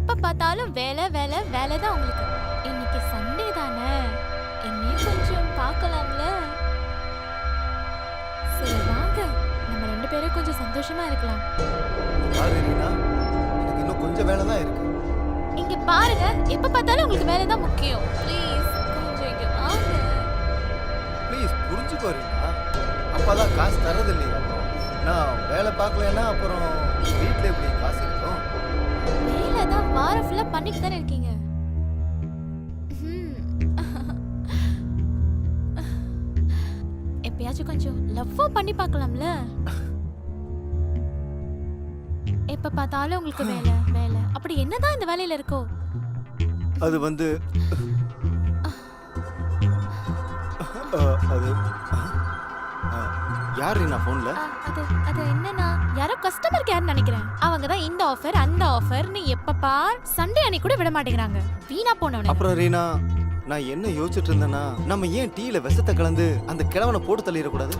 எப்ப பார்த்தாலும் வேலை வேலை வேலை தான் உங்களுக்கு. இன்னைக்கு சண்டே தானே, என்னையும் கொஞ்சம் பார்க்கலாம்ல. சரி வாங்க, நம்ம 2 பேரும் கொஞ்சம் சந்தோஷமா இருக்கலாம். பாரு ரீனா, எனக்கு இன்னும் கொஞ்சம் வேலை தான் இருக்கு. இங்க பாருங்க, எப்ப பார்த்தாலும் உங்களுக்கு வேலை தான் முக்கியம். ப்ளீஸ் கொஞ்சம் இங்க வாங்க. ப்ளீஸ் புரிஞ்சுக்கோ ரீனா. அப்பாதான் காசு தரது இல்லையா? நான் வேலை பார்க்கலன்னா அப்புறம் வீட்டில் எப்படி காசு இருக்கும்? வேலை தான் வாரம் ஃபுல்லா பண்ணிட்டு தானே இருக்கீங்க. எப்பயாச்சும் கொஞ்சம் லவ்வா பண்ணி பார்க்கலாம்ல. எப்ப பார்த்தாலும் உங்களுக்கு வேலை வேலை, அப்படி என்னதான் இந்த வேலையில இருக்கோ? அது வந்து அது யார் ரீனா ஃபோன்ல? அது அது என்னன்னா, யாரோ கஸ்டமர் கேர் நினைக்கிறேன். அவங்க தான் இந்த ஆஃபர் அந்த ஆஃபர்னு எப்ப பார் சண்டே அன்னைக்கு கூட விட மாட்டேங்கிறாங்க. வீணா போனவனே. அப்புறம் ரீனா, நான் என்ன யோசிச்சுட்டு இருந்தேன்னா, நம்ம ஏன் டீல விஷத்தை கலந்து அந்த கிழவனை போட்டு தள்ளிடக்கூடாது?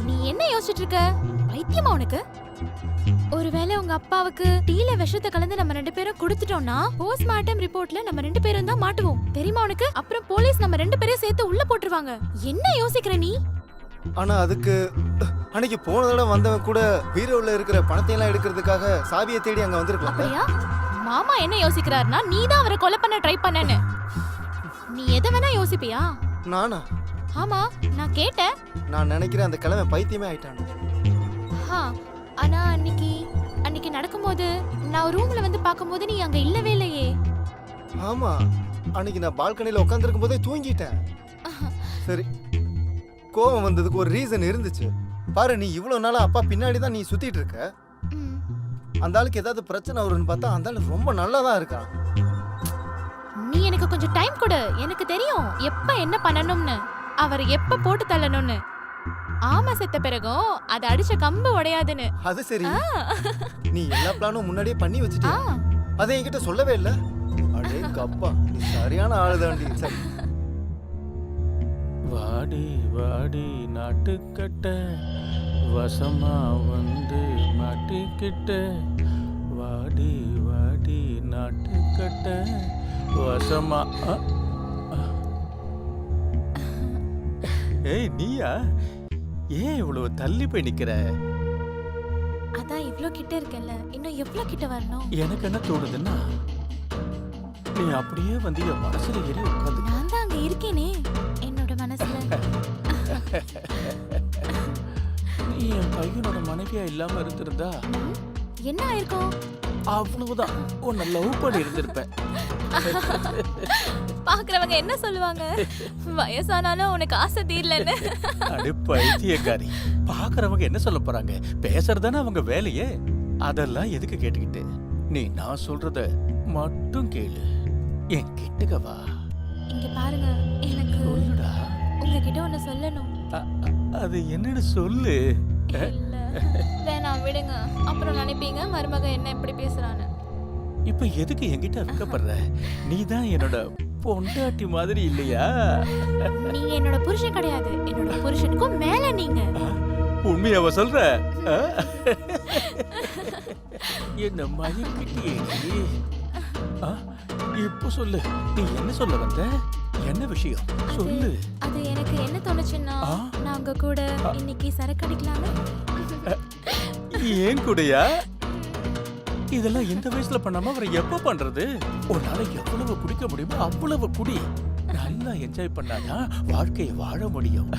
நீ என்ன யோசிச்சுட்டு இருக்க? பைத்தியமா உனக்கு? ஒருவேளை உங்க அப்பாவுக்கு டீல விஷத்தை கலந்து நம்ம 2 பேரும் கொடுத்துட்டோம்னா போஸ்ட்மார்ட்டம் ரிப்போர்ட்ல நம்ம 2 பேரும் தான் மாட்டுவோம். தெரியுமா உனக்கு? அப்புறம் போலீஸ் நம்ம 2 பேரையும் சேர்த்து உள்ள போட்டுருவாங்க. என்ன யோசிக்கிற நீ? ஆனா அதுக்கு அன்னைக்கு போன தடவை வந்தவன் கூட பீரோல இருக்கிற பணத்தையெல்லாம் எடுக்கிறதுக்காக சாவியை தேடி அங்க வந்திருக்கலாம். அப்படியா? மாமா என்ன யோசிக்கிறாருன்னா, நீ தான் அவரை கொலை பண்ண ட்ரை பண்ணேன்னு. நீ எதை வேணா யோசிப்பியா? நானா? ஆமா, நான் கேட்டேன். நான் நினைக்கிறேன் அந்த கிழமை பைத்தியமே ஆயிட்டான். ஆனா அன்னைக்கு நடக்கும்போது நான் ரூம்ல வந்து பாக்கும்போது நீ அங்க இல்லவே இல்லையே. ஆமா, அன்னைக்கு நான் பால்கனில உட்கார்ந்திருக்கும் போதே தூங்கிட்டேன். சரி, கோவம் வந்ததுக்கு ஒரு ரீசன் இருந்துச்சு. பாரு, நீ இவ்வளவு நாளா அப்பா பின்னாடி தான் நீ சுத்திட்டு இருக்க. அந்த ஆளுக்கு ஏதாவது பிரச்சனை வரும்னு பார்த்தா அந்த ஆளு ரொம்ப நல்லா தான் இருக்கான். நீ எனக்கு கொஞ்சம் டைம் கொடு. எனக்கு தெரியும் எப்ப என்ன பண்ணணும்னு, அவர் எப்ப போட்டு தள்ளணும்னு. ஆமா, செத்த பிறகும் அது அடிச்ச கம்பு உடையாதுன்னு. அது சரி, நீ எல்லா பிளானும் முன்னாடியே பண்ணி வச்சிட்டியா? அதை என்கிட்ட சொல்லவே இல்ல. அடே கப்பா, நீ சரியான ஆளுதாண்டி. சரி, வாடி வாடி நாட்டுக்கட்ட வசமா வந்து மாட்டிக்கிட்ட, வாடி வாடி நாட்டுக்கட்ட வசமா. ஏய் நீயா? ஏன் இவ்வளவு தள்ளி போய் நிக்கிற? அதான் இவ்ளோ கிட்ட இருக்கல, இன்னும் எவ்வளவு கிட்ட வரணும்? எனக்கு என்ன தோணுதுன்னா, நீ அப்படியே வந்து என் மனசுல ஏறி உட்காந்து. நான் தான் அங்க இருக்கேனே என்னோட மனசுல. நீ என் பையனோட மனைவியா இல்லாம இருந்திருந்தா என்ன ஆயிருக்கும்? அவ்வளவுதான், உன்னை லவ் பண்ணி இருந்திருப்பேன். பாக்குறவங்க என்ன சொல்லுவாங்க? வயசானாலும் உனக்கு ஆசை தீரலன்னு. அடி பைத்தியக்காரி, பாக்குறவங்க என்ன சொல்ல போறாங்க? பேசுறதானே அவங்க வேலையே. அதெல்லாம் எதுக்கு கேட்டுக்கிட்டு? நீ நான் சொல்றத மட்டும் கேளு. என் கிட்டக்க வா. இங்க பாருங்க, எனக்கு சொல்லுடா. உங்ககிட்ட ஒண்ணு சொல்லணும். அது என்னன்னு சொல்லு. இல்ல வேணாம், விடுங்க. அப்புறம் நினைப்பீங்க மருமக என்ன இப்படி பேசுறான்னு. இப்ப எதுக்கு என்கிட்ட வைக்கப்படுற? நீ தான் என்னோட பொண்டாட்டி மாதிரி இல்லையா? நீங்க என்னோட புருஷன் கிடையாது, என்னோட புருஷனுக்கும் மேல நீங்க. உண்மையாவ சொல்ற? என்ன மயக்கிட்டியே நீ. இப்போ சொல்லு, நீ என்ன சொல்ல வந்த? என்ன விஷயம் சொல்லு. அது எனக்கு என்ன தோணுச்சுன்னா, நான் உங்க கூட இன்னைக்கு சரக்கு அடிக்கலாம்னு. ஏன் கூடயா? இதெல்லாம் இந்த வயசுல பண்ணாம அவரை எப்ப பண்றது? உன்னால எவ்வளவு குடிக்க முடியுமோ அவ்வளவு குடி. நல்லா என்ஜாய் பண்ணாதான் வாழ்க்கையை வாழ முடியும்.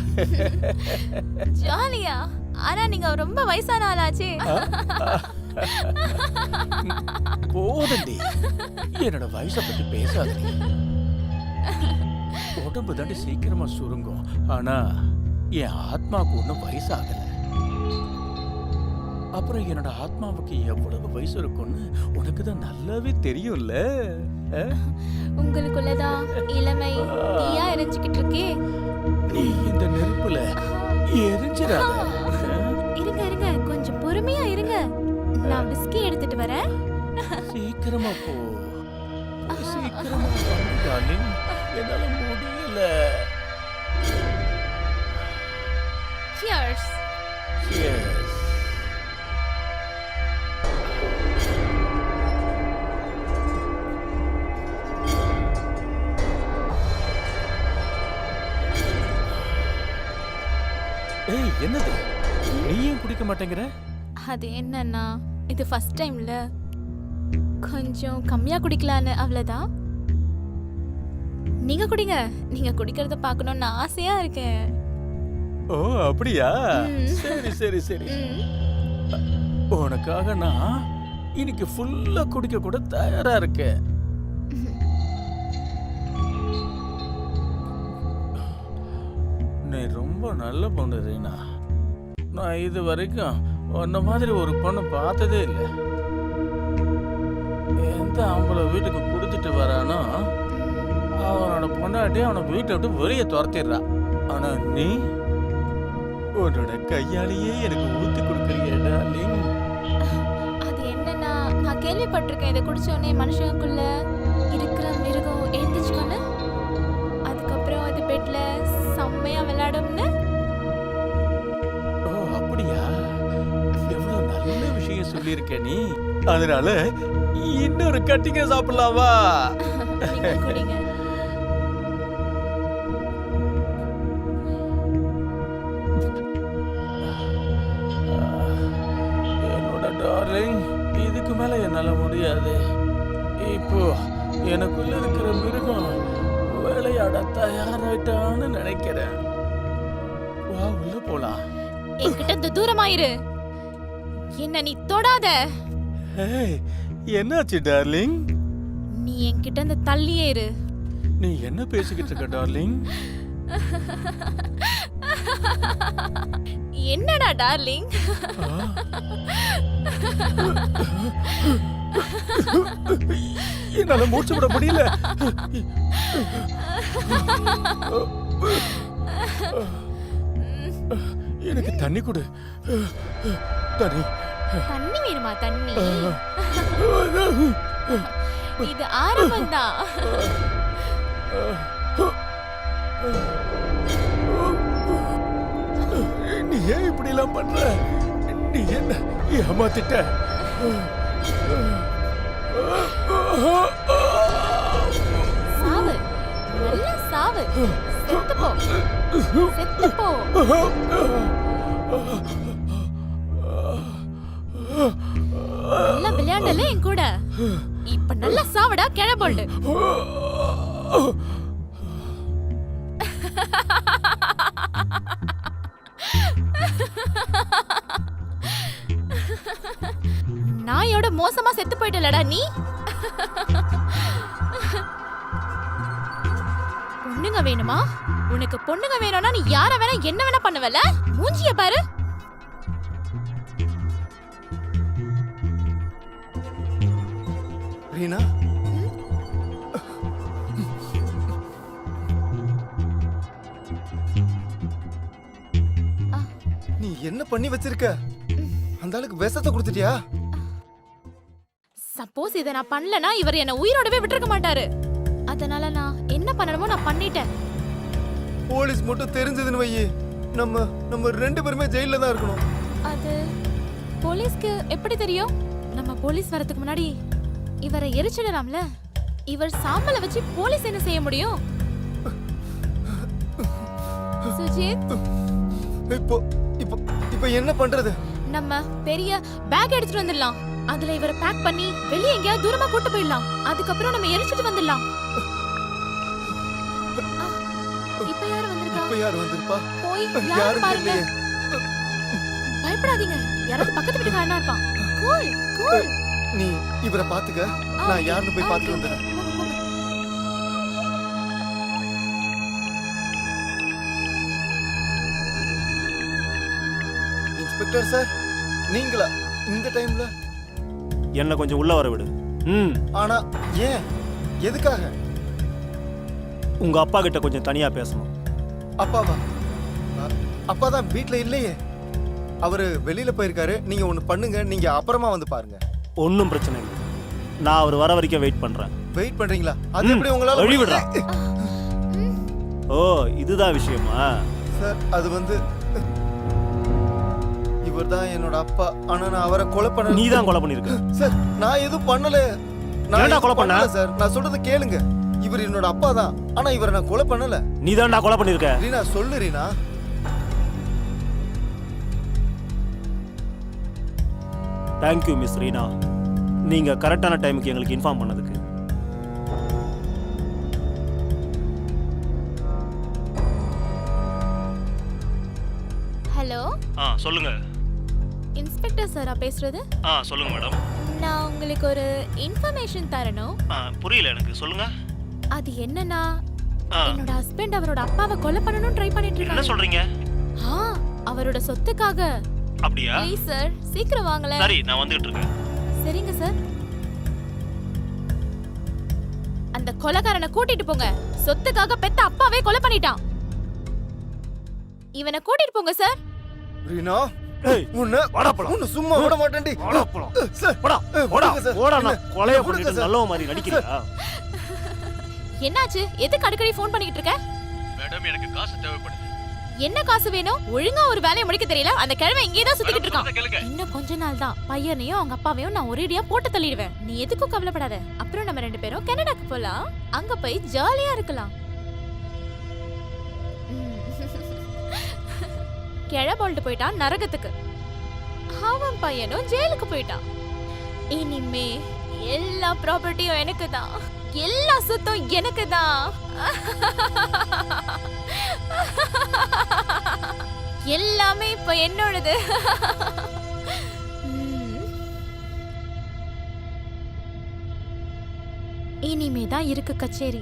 ஜாலியா? ஆனா நீங்க ரொம்ப வயசான ஆளாச்சே. போதண்டி, என்னோட வயசை பத்தி பேசாதே. உடம்பு தாண்டி சீக்கிரமா சுருங்கும், ஆனா என் ஆத்மாவுக்கு ஒன்றும் வயசாகல. அப்புறம் என்னோட ஆத்மாவுக்கு எவ்வளவு வயசு இருக்கும்னு உனக்கு தான் நல்லாவே தெரியும்ல. உங்களுக்குள்ளதான் இளமை தீயா எரிஞ்சுக்கிட்டு இருக்கே. நீ இந்த நெருப்புல எரிஞ்சிடாத. இருங்க இருங்க, கொஞ்சம் பொறுமையா இருங்க. நான் விஸ்கி எடுத்துட்டு வரேன். சீக்கிரமா போ, சீக்கிரமா டார்லிங். என்னால முடியல. Cheers. Cheers. ஏய் என்னது நீ ஏன் குடிக்க மாட்டேங்கிற? அது என்னன்னா இது ஃபர்ஸ்ட் டைம்ல கொஞ்சம் கம்மியா குடிக்கலான்னு அவ்வளவுதான். நீங்க குடிங்க. நீங்க குடிக்கிறத பார்க்கணும்னு ஆசையா இருக்கேன். ஓ அப்படியா? ம். சரி சரி சரி. ம். உனக்காக நான் இன்னைக்கு ஃபுல்லா குடிக்க கூட தயாரா இருக்கேன். நீ ரொம்ப நல்ல பொண்ணு ரீனா. நான் இது வரைக்கும் உன்ன மாதிரி ஒரு பொண்ணு பார்த்ததே இல்லை. எந்த ஆம்பளை வீட்டுக்கு குடிச்சிட்டு வரானோ அவனோட பொண்டாட்டி அவனை வீட்டை விட்டு வெளியே துரத்திடுறா. ஆனா நீ உன்னோட கையாலேயே எனக்கு ஊத்தி கொடுக்குறிய டார்லிங். அது என்னன்னா நான் கேள்விப்பட்டிருக்கேன் இதை குடிச்ச உடனே மனுஷனுக்குள்ள இருக்கிற மிருகம் எழுந்துச்சுக்கோன்னு, அதுக்கப்புறம் அது பெட்ல செம்மையா விளையாடும்னு. ஓ அப்படியா? எவ்வளவு நல்ல விஷயம் சொல்லியிருக்க நீ. அதனால இன்னொரு கட்டிங்க சாப்பிடலாமா? நீங்க குடிங்க. என்னோட டார்லிங், இதுக்கு மேல என்னால முடியாது. இப்போ எனக்குள்ள இருக்கிற மிருகம் விளையாட தயாராயிட்டான்னு நினைக்கிறேன். வா உள்ள போலாம். என்கிட்ட இருந்து தூரமாயிரு. என்ன நீ தொடாத. ஏய் என்னாச்சு டார்லிங்? நீ என்கிட்ட இருந்து தள்ளியே இரு. நீ என்ன பேசிக்கிட்டு இருக்க டார்லிங்? என்னடா டார்லிங்? என்னால மூச்சு விட முடியல. எனக்கு தண்ணி கொடு. தண்ணி. தண்ணி வேணுமா? தண்ணி இது ஆரம்பம் தான். நீ ஏன் இப்படி எல்லாம் பண்ற? நீ என்ன ஏமாத்திட்ட? சாவு, நல்லா சாவு. செத்து போ, செத்து போ. நல்லா விளையாண்டல என் கூட. இப்ப நல்லா சாவடா கிழபோல்டு. நாயோட மோசமா செத்து போயிட்டலடா நீ. பொண்ணுங்க வேணுமா? உனக்கு பொண்ணுங்க வேணும்னா நீ யார வேணா என்ன வேணா பண்ணுவல. மூஞ்சிய பாரு. ரீனா, நீ என்ன பண்ணி வச்சிருக்க? அந்த ஆளுக்கு விஷத்தை கொடுத்துட்டியா? சப்போஸ் இத நான் பண்ணலனா இவர் என்ன உயிரோடவே விட்டுருக்க மாட்டாரு. அதனால நான் என்ன பண்ணணுமோ நான் பண்ணிட்டேன். போலீஸ் மட்டும் தெரிஞ்சதுன்னு வையே, நம்ம ரெண்டு பேருமே ஜெயில தான் இருக்கணும். அது போலீஸ்க்கு எப்படி தெரியும்? நம்ம போலீஸ் வரதுக்கு முன்னாடி இவரை எரிச்சிடலாம்ல. இவர் சாம்பலை வச்சு போலீஸ் என்ன செய்ய முடியும்? சுஜித், இப்போ இப்போ இப்போ என்ன பண்றது? நம்ம பெரிய பேக் எடுத்துட்டு வந்துடலாம். அதுல இவரை பேக் பண்ணி வெளியே எங்கேயாவது தூரமா கூட்டு போயிடலாம். அதுக்கப்புறம் நம்ம எரிச்சிட்டு வந்துடலாம். இப்ப யாரு வந்திருக்கா? இப்ப யார் வந்திருப்பா? போய் யாரு யாரும் பாருங்க. இல்லையே. பயப்படாதீங்க. யாராவது பக்கத்து வீட்டுக்காரனா இருப்பான். Cool cool. நீ இவரை பாத்துக்க, நான் யாருன்னு போய் பார்த்துட்டு வந்துடுறேன். இன்ஸ்பெக்டர் சார், நீங்களா இந்த டைம்ல? என்ன கொஞ்சம் உள்ள வர விடு. ஆனா ஏன், எதுக்காக? உங்க அப்பா கிட்ட கொஞ்சம் தனியா பேசணும். அப்பாவா? அப்பா தான் வீட்ல இல்லையே. அவரு வெளியில போயிருக்காரு. நீங்க ஒண்ணு பண்ணுங்க, நீங்க அப்புறமா வந்து பாருங்க. ஒன்றும் பிரச்சனை இல்லை, நான் அவர் வர வரைக்கும் வெயிட் பண்றேன். வெயிட் பண்றீங்களா? அது எப்படி உங்களால? வழி விடுறா. ஓ இதுதான் விஷயமா? சார், அது வந்து இவர் தான் என்னோட அப்பா. ஆனா நான் அவரை கொலை பண்ணல. நீ தான் கொலை பண்ணிருக்க. சார், நான் எதுவும் பண்ணல. நான் ஏன்டா கொலை பண்ண? சார், நான் சொல்றத கேளுங்க. இவர் என்னோட அப்பா தான், ஆனா இவரை நான் கொலை பண்ணல. நீ தான்டா கொலை பண்ணிருக்க. ரீனா, சொல்லு ரீனா. Thank you miss Reena. நீங்கள் கரெக்டான டைமுக்கு எங்களுக்கு இன்ஃபார்ம் பண்ணதுக்கு. ஹலோ, சொல்லுங்க. இன்ஸ்பெக்டர் சாரா பேசுறது? சொல்லுங்க மேடம். நான் உங்களுக்கு ஒரு இன்ஃபர்மேஷன் தரணும். புரியல எனக்கு, சொல்லுங்க. அது என்னன்னா, என்னோட ஹஸ்பண்ட் அவரோட அப்பாவை கொலை பண்ணணும்னு ட்ரை பண்ணிட்டு என்ன இருக்காங்க. சொல்றீங்க? அவரோட சொத்துக்காக. அப்படியா? ப்ளீஸ் சார், சீக்கிரம் வாங்களேன். சரி, நான் வந்துட்டு இருக்கேன். சரிங்க சார். அந்த கொலைகாரனை கூட்டிட்டு போங்க. சொத்துக்காக பெத்த அப்பாவே கொலை பண்ணிட்டான். இவனை கூட்டிட்டு போங்க சார். ரீனா, ஏய், உன்னை வாடா போலாம். உன்னை சும்மா விட மாட்டேன்டி. வாடா போலாம். சார், போடா, போடா, விடுங்க சார். போடா. நான் கொலையை விடுங்க பண்ணிட்டு சார். நல்லவ மாதிரி நடிக்கிறியா? என்னாச்சு? எதுக்கு அடிக்கடி ஃபோன் பண்ணிட்டு இருக்க? மேடம் எனக்கு காசு தேவைப்படுது. என்ன காசு வேணும்? ஒழுங்கா ஒரு வேலையை முடிக்க தெரியல. அந்த கிழமை இங்கே தான் சுத்திக்கிட்டு இருக்கான். கேளுங்க. இன்னும் கொஞ்ச நாள் தான் பையனையும் அவங்க அப்பாவையும் நான் ஒரேடியா போட்டு தள்ளிடுவேன். நீ எதுக்கும் கவலைப்படாத. அப்புறம் நம்ம 2 பேரும் கனடாக்கு போலாம். அங்க போய் ஜாலியா இருக்கலாம். கிழ போல்ட்டு போயிட்டான் நரகத்துக்கு. அவன் பையனும் ஜெயிலுக்கு போயிட்டான். இனிமே எல்லா ப்ராப்பர்ட்டியும் எனக்கு தான். எல்லா சொத்தும் எனக்கு தான். எல்லாமே இப்ப என்னோடது. இனிமே தான் இருக்கு கச்சேரி.